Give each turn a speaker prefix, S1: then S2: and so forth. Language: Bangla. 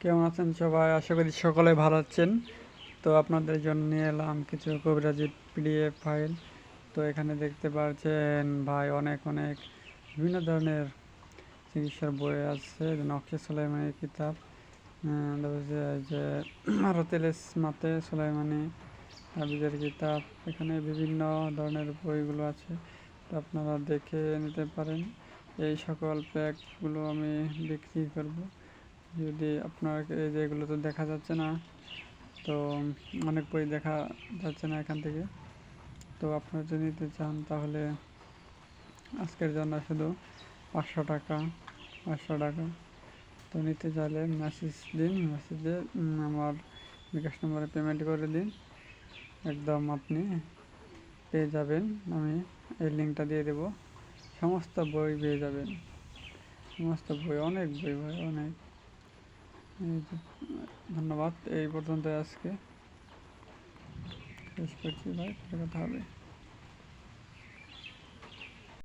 S1: কেমন আছেন সবাই? আশা করি সকলে ভালো আছেন। তো আপনাদের জন্য নিয়ে এলাম কিছু কবিরাজি পিডিএফ ফাইল। তো এখানে দেখতে পাচ্ছেন ভাই অনেক অনেক বিভিন্ন ধরনের চিকিৎসার বই আছে। নকশে সুলাইমানির কিতাব, তারপর যে মারুতিল ইসমাতে সুলাইমানি তাবিজের কিতাব। এখানে বিভিন্ন ধরনের বইগুলো আছে, তো আপনারা দেখে নিতে পারেন। এই সকল প্যাকগুলো আমি বিক্রি করব। যদি আপনার এই যে এগুলো তো দেখা যাচ্ছে না, তো অনেক বই দেখা যাচ্ছে না এখান থেকে। তো আপনারা যদি নিতে চান তাহলে আজকের জন্য শুধু 500 টাকা, 500 টাকা। তো নিতে চাইলে মেসেজ দিন, মেসেজে আমার বিকাশ নম্বরে পেমেন্ট করে দিন। একদম আপনি পেয়ে যাবেন। আমি এই লিঙ্কটা দিয়ে দেবো, সমস্ত বই পেয়ে যাবেন। সমস্ত বই, অনেক বই ভাই, অনেক। ধন্যবাদ। এই পর্যন্ত আজকে শেষ করছি ভাই, পরে কথা হবে।